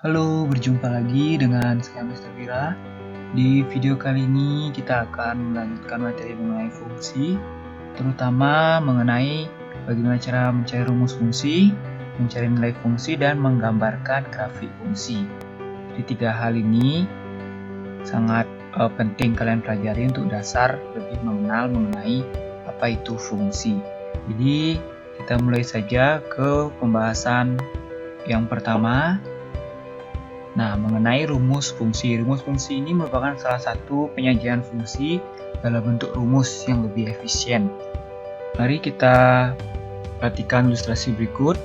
Halo, berjumpa lagi dengan saya Mr. Wira. Di video kali ini kita akan melanjutkan materi mengenai fungsi, terutama mengenai bagaimana cara mencari rumus fungsi, mencari nilai fungsi, dan menggambarkan grafik fungsi. Jadi tiga hal ini sangat penting kalian pelajari untuk dasar lebih mengenal mengenai apa itu fungsi. Jadi kita mulai saja ke pembahasan yang pertama. Nah, mengenai rumus fungsi. Rumus fungsi ini merupakan salah satu penyajian fungsi dalam bentuk rumus yang lebih efisien. Mari kita perhatikan ilustrasi berikut.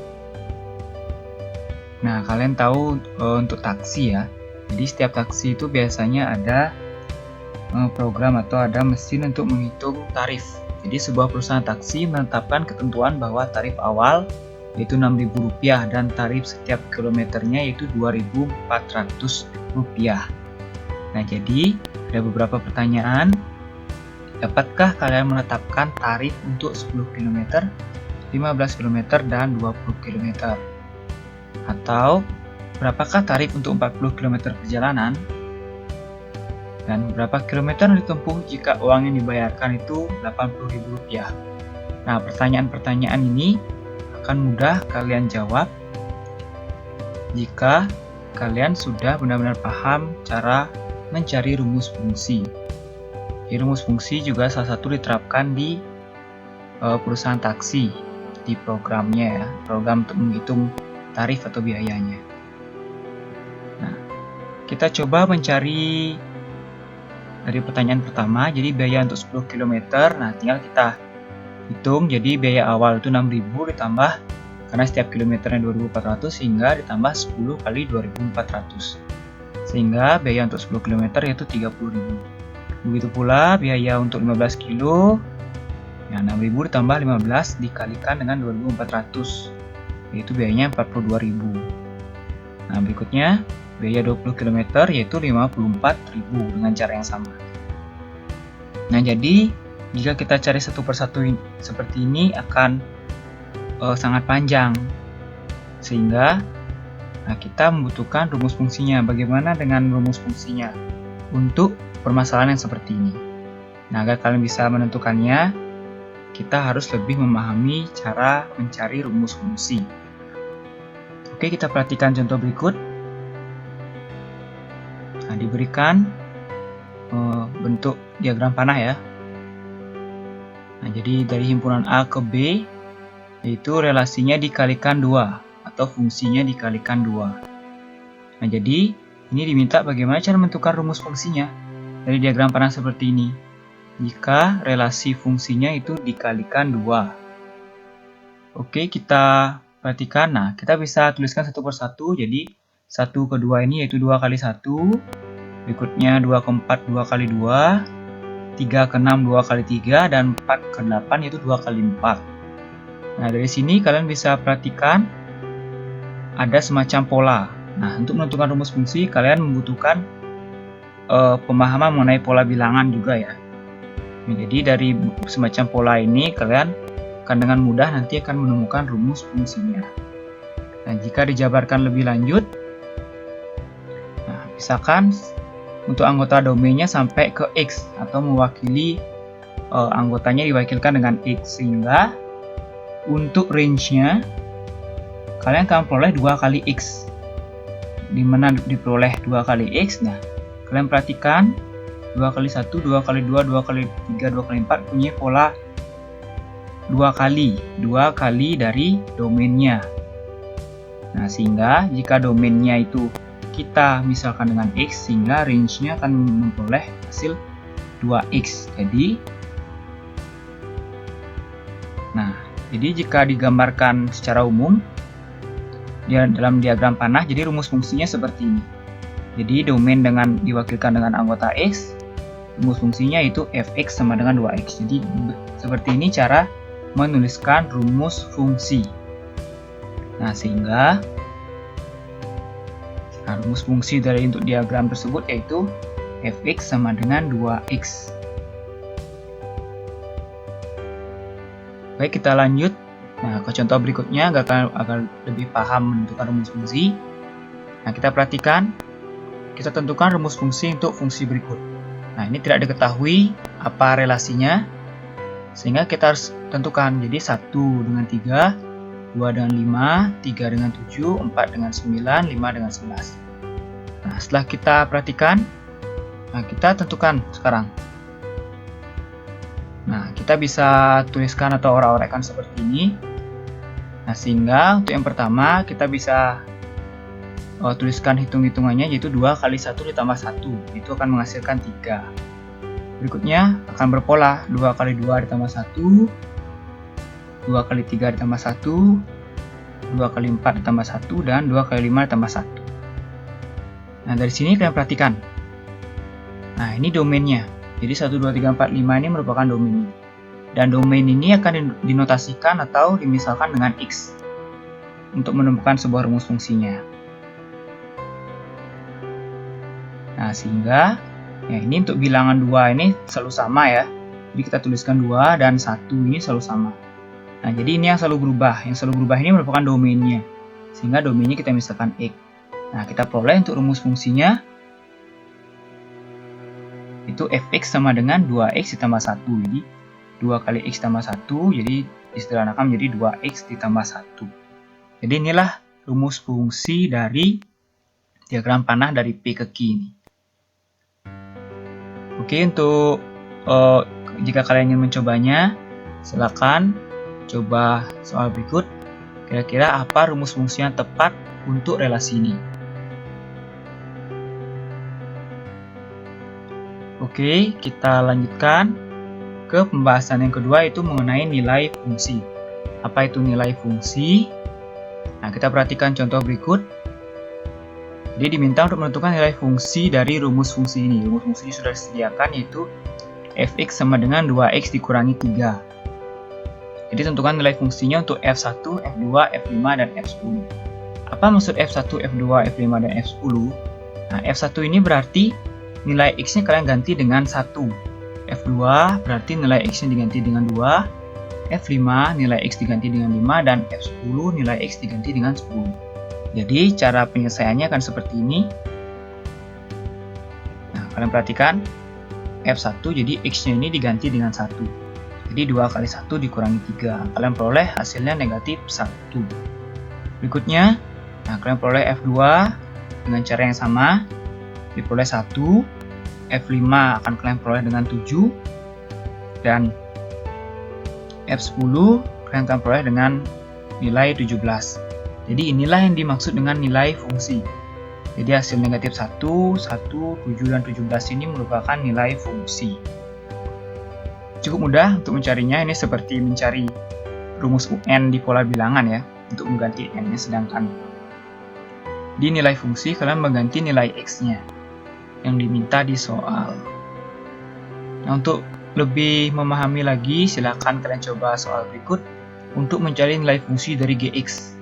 Nah, kalian tahu untuk taksi ya. Jadi setiap taksi itu biasanya ada program atau ada mesin untuk menghitung tarif. Jadi sebuah perusahaan taksi menetapkan ketentuan bahwa tarif awal yaitu Rp6.000 dan tarif setiap kilometernya yaitu Rp2.400. Nah, jadi ada beberapa pertanyaan. Dapatkah kalian menetapkan tarif untuk 10 km, 15 km, dan 20 km? Atau berapakah tarif untuk 40 km perjalanan? Dan berapa kilometer yang ditempuh jika uang yang dibayarkan itu Rp80.000? Nah, pertanyaan-pertanyaan ini akan mudah kalian jawab jika kalian sudah benar-benar paham cara mencari rumus fungsi. Jadi, rumus fungsi juga salah satu diterapkan di perusahaan taksi di programnya ya, program untuk menghitung tarif atau biayanya. Nah, kita coba mencari dari pertanyaan pertama. Jadi biaya untuk 10 km, nah tinggal kita hitung. Jadi biaya awal itu 6.000 ditambah karena setiap kilometernya 2.400 sehingga ditambah 10 kali 2.400 sehingga biaya untuk 10 km yaitu 30.000. Begitu pula biaya untuk 15 kilo, ya 6.000 ditambah 15 dikalikan dengan 2.400 yaitu biayanya 42.000. Nah, berikutnya biaya 20 km yaitu 54.000 dengan cara yang sama. Nah, jadi jika kita cari satu persatu seperti ini akan sangat panjang, sehingga kita membutuhkan rumus fungsinya. Bagaimana dengan rumus fungsinya untuk permasalahan yang seperti ini? Nah, agar kalian bisa menentukannya, kita harus lebih memahami cara mencari rumus fungsi. Oke, kita perhatikan contoh berikut. Nah, diberikan bentuk diagram panah ya. Nah, jadi dari himpunan A ke B, yaitu relasinya dikalikan 2 atau fungsinya dikalikan 2. Nah, jadi ini diminta bagaimana cara menentukan rumus fungsinya dari diagram panah seperti ini. Jika relasi fungsinya itu dikalikan 2. Oke, kita perhatikan. Nah, kita bisa tuliskan satu persatu. Jadi 1 ke 2 ini yaitu 2 kali 1. Berikutnya 2 ke 4 2 kali 2. 3 ke 6 2 kali 3 dan 4 ke 8 yaitu 2 kali 4. Nah, dari sini kalian bisa perhatikan ada semacam pola. Nah, untuk menentukan rumus fungsi kalian membutuhkan pemahaman mengenai pola bilangan juga ya. Nah, jadi dari semacam pola ini kalian akan dengan mudah nanti akan menemukan rumus fungsinya. Nah, jika dijabarkan lebih lanjut, nah, misalkan untuk anggota domainnya sampai ke X atau mewakili anggotanya diwakilkan dengan X, sehingga untuk range-nya kalian akan memperoleh 2 kali X. Dimana diperoleh 2 kali X? Nah, kalian perhatikan 2 kali 1, 2 kali 2, 2 kali 3, 2 kali 4 punya pola 2 kali dari domainnya. Nah, sehingga jika domainnya itu kita misalkan dengan X, sehingga range-nya akan memperoleh hasil 2X. Jadi jika digambarkan secara umum dalam diagram panah, jadi rumus fungsinya seperti ini. Jadi domain diwakilkan dengan anggota X, rumus fungsinya itu fx sama dengan 2x. Jadi seperti ini cara menuliskan rumus fungsi. Nah, sehingga rumus fungsi dari untuk diagram tersebut yaitu fx sama dengan 2x. Baik, kita lanjut. Nah, ke contoh berikutnya agar lebih paham menentukan rumus fungsi. Nah, kita perhatikan, kita tentukan rumus fungsi untuk fungsi berikut. Nah, ini tidak diketahui apa relasinya, sehingga kita harus tentukan. Jadi 1 dengan 3, 2 dengan 5, 3 dengan 7, 4 dengan 9, 5 dengan 11. Nah, setelah kita perhatikan, nah kita tentukan sekarang. Nah, kita bisa tuliskan atau orak-orekkan seperti ini. Nah, sehingga untuk yang pertama kita bisa tuliskan hitung-hitungannya, yaitu 2 kali 1 ditambah 1. Itu akan menghasilkan 3. Berikutnya akan berpola 2 kali 2 ditambah 1, 2 kali 3 ditambah 1, 2 kali 4 ditambah 1, dan 2 kali 5 ditambah 1. Nah, dari sini kalian perhatikan. Nah, ini domainnya. Jadi 1, 2, 3, 4, 5 ini merupakan domainnya. Dan domain ini akan dinotasikan atau dimisalkan dengan X untuk menemukan sebuah rumus fungsinya. Nah, sehingga ya, ini untuk bilangan 2 ini selalu sama ya. Jadi kita tuliskan 2 dan 1 ini selalu sama. Nah, jadi ini yang selalu berubah. Yang selalu berubah ini merupakan domainnya. Sehingga domainnya kita misalkan X. Nah, kita peroleh untuk rumus fungsinya itu fx sama dengan 2x ditambah 1. Jadi 2 kali x tambah 1, jadi disederhanakan menjadi 2x ditambah 1. Jadi inilah rumus fungsi dari diagram panah dari P ke Q ini. Oke, untuk jika kalian ingin mencobanya, silakan coba soal berikut. Kira-kira apa rumus fungsi yang tepat untuk relasi ini? Oke, kita lanjutkan ke pembahasan yang kedua, yaitu mengenai nilai fungsi. Apa itu nilai fungsi? Nah, kita perhatikan contoh berikut. Jadi diminta untuk menentukan nilai fungsi dari rumus fungsi ini. Rumus fungsi ini sudah disediakan, yaitu fx sama dengan 2x dikurangi 3. Jadi tentukan nilai fungsinya untuk f1, f2, f5, dan f10. Apa maksud f1, f2, f5, dan f10? Nah, f1 ini berarti nilai x-nya kalian ganti dengan 1. F2 berarti nilai x-nya diganti dengan 2. F5 nilai x diganti dengan 5. Dan F10 nilai x diganti dengan 10. Jadi cara penyelesaiannya akan seperti ini. Nah, kalian perhatikan F1, jadi x-nya ini diganti dengan 1. Jadi 2 kali 1 dikurangi 3. Kalian peroleh hasilnya negatif 1. Berikutnya, nah kalian peroleh F2 dengan cara yang sama. Diperoleh 1. F5 akan kalian peroleh dengan 7. Dan F10 kalian akan peroleh dengan nilai 17. Jadi inilah yang dimaksud dengan nilai fungsi. Jadi hasil negatif 1, 1, 7, dan 17 ini merupakan nilai fungsi. Cukup mudah untuk mencarinya. Ini seperti mencari rumus UN di pola bilangan ya, untuk mengganti N-nya, sedangkan di nilai fungsi kalian mengganti nilai X-nya yang diminta di soal. Nah, untuk lebih memahami lagi, silakan kalian coba soal berikut untuk mencari nilai fungsi dari Gx.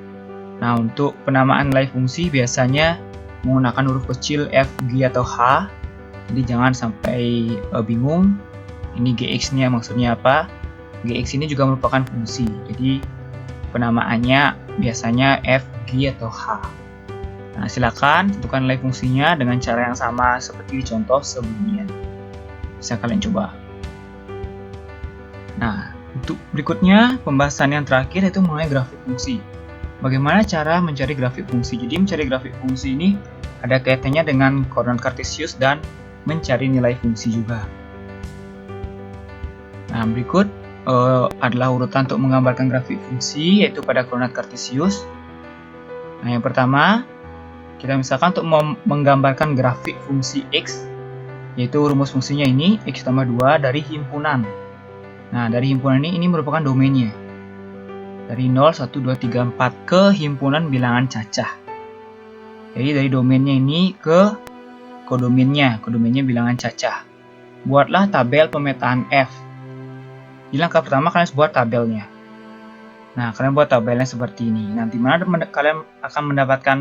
Nah, untuk penamaan nilai fungsi biasanya menggunakan huruf kecil F, G, atau H. Jadi jangan sampai bingung. Ini Gx-nya maksudnya apa? Gx ini juga merupakan fungsi. Jadi penamaannya biasanya F, G, atau H. Nah, silakan tentukan nilai fungsinya dengan cara yang sama seperti di contoh sebelumnya. Bisa kalian coba. Nah, untuk berikutnya pembahasan yang terakhir yaitu mengenai grafik fungsi. Bagaimana cara mencari grafik fungsi? Jadi mencari grafik fungsi ini ada kaitannya dengan koordinat kartesius dan mencari nilai fungsi juga. Nah, berikut adalah urutan untuk menggambarkan grafik fungsi, yaitu pada koordinat kartesius. Nah, yang pertama, kita misalkan untuk menggambarkan grafik fungsi X, yaitu rumus fungsinya ini, X tambah 2 dari himpunan. Nah, dari himpunan ini merupakan domainnya. Dari 0, 1, 2, 3, 4 ke himpunan bilangan cacah. Jadi dari domainnya ini ke kodomainnya bilangan cacah. Buatlah tabel pemetaan F. Di langkah pertama kalian buat tabelnya. Nah, kalian buat tabelnya seperti ini. Nanti mana kalian akan mendapatkan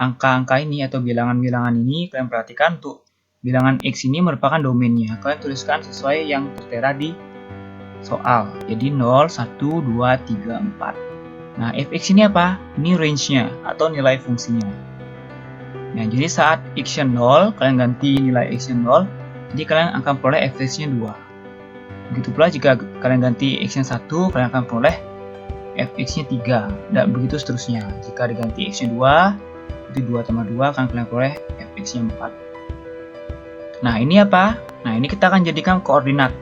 angka-angka ini atau bilangan-bilangan ini. Kalian perhatikan untuk bilangan X ini merupakan domainnya. Kalian tuliskan sesuai yang tertera di soal. Jadi 0, 1, 2, 3, 4. Nah, fx ini apa? Ini range-nya atau nilai fungsinya. Nah, jadi saat x-nya 0, kalian ganti nilai x-nya 0, jadi kalian akan peroleh fx-nya 2. Begitu pula jika kalian ganti x-nya 1, kalian akan peroleh fx-nya 3, dan begitu seterusnya. Jika diganti x-nya 2, itu 2 tambah 2 akan kalian peroleh fx-nya 4. Nah, ini apa? Nah, ini kita akan jadikan koordinat.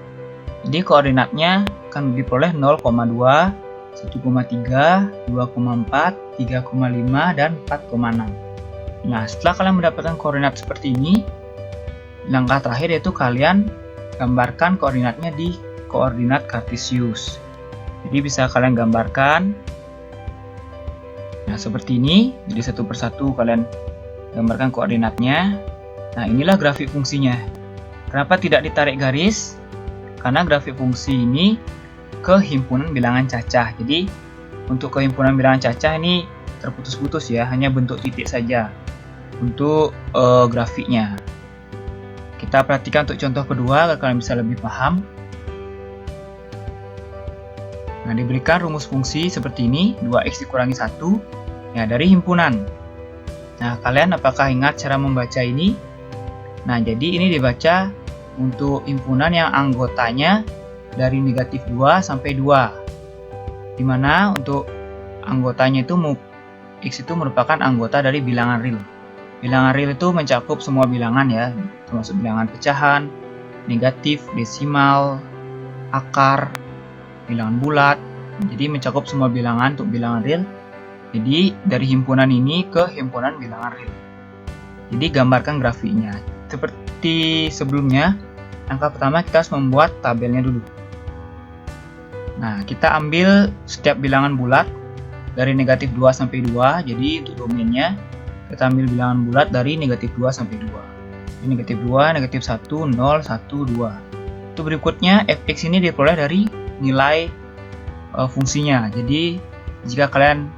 Jadi koordinatnya akan diperoleh 0,2, 1,3, 2,4, 3,5, dan 4,6. Nah, setelah kalian mendapatkan koordinat seperti ini, langkah terakhir yaitu kalian gambarkan koordinatnya di koordinat kartesius. Jadi bisa kalian gambarkan. Nah, seperti ini. Jadi satu persatu kalian gambarkan koordinatnya. Nah, inilah grafik fungsinya. Kenapa tidak ditarik garis? Karena grafik fungsi ini kehimpunan bilangan cacah. Jadi untuk kehimpunan bilangan cacah ini terputus-putus ya, hanya bentuk titik saja untuk grafiknya. Kita perhatikan untuk contoh kedua agar kalian bisa lebih paham. Nah, diberikan rumus fungsi seperti ini, 2x dikurangi 1, ya dari himpunan. Nah, kalian apakah ingat cara membaca ini? Nah, jadi ini dibaca untuk himpunan yang anggotanya dari negatif 2 sampai 2. Dimana untuk anggotanya itu x itu merupakan anggota dari bilangan real. Bilangan real itu mencakup semua bilangan ya, termasuk bilangan pecahan, negatif, desimal, akar, bilangan bulat. Jadi mencakup semua bilangan untuk bilangan real. Jadi dari himpunan ini ke himpunan bilangan real. Jadi gambarkan grafiknya. Seperti sebelumnya, langkah pertama kita harus membuat tabelnya dulu. Nah, kita ambil setiap bilangan bulat dari negatif 2 sampai 2. Jadi untuk domainnya kita ambil bilangan bulat dari negatif 2 sampai 2. Ini negatif 2, negatif 1, 0, 1, 2. Untuk berikutnya, fx ini diperoleh dari nilai fungsinya. Jadi jika kalian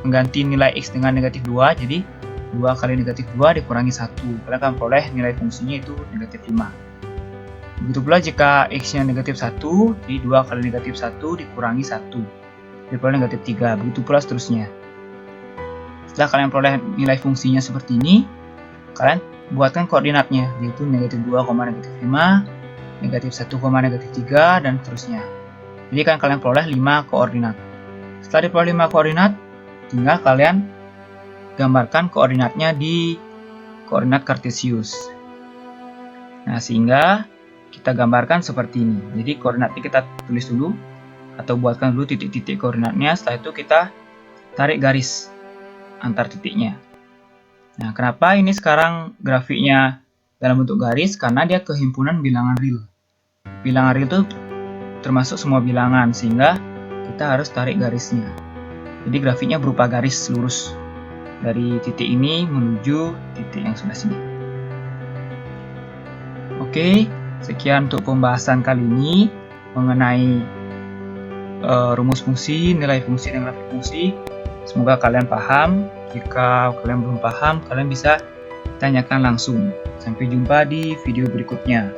mengganti nilai x dengan negatif 2, jadi 2 kali negatif 2 dikurangi 1. Kalian akan peroleh nilai fungsinya itu negatif 5. Begitu pula jika x-nya negatif 1, jadi 2 kali negatif 1 dikurangi 1. Diperoleh negatif 3. Begitu pula seterusnya. Setelah kalian peroleh nilai fungsinya seperti ini, kalian buatkan koordinatnya, yaitu negatif 2, negatif 5, negatif 1, negatif 3, dan seterusnya. Jadi kan kalian peroleh 5 koordinat. Setelah diperoleh 5 koordinat, tinggal kalian gambarkan koordinatnya di koordinat kartesius. Nah, sehingga kita gambarkan seperti ini. Jadi koordinatnya kita tulis dulu, atau buatkan dulu titik-titik koordinatnya. Setelah itu kita tarik garis antar titiknya. Nah, kenapa ini sekarang grafiknya dalam bentuk garis? Karena dia kehimpunan bilangan real. Bilangan real itu termasuk semua bilangan, sehingga kita harus tarik garisnya. Jadi grafiknya berupa garis lurus dari titik ini menuju titik yang sebelah sini. Oke, sekian untuk pembahasan kali ini mengenai rumus fungsi, nilai fungsi, dan grafik fungsi. Semoga kalian paham. Jika kalian belum paham, kalian bisa tanyakan langsung. Sampai jumpa di video berikutnya.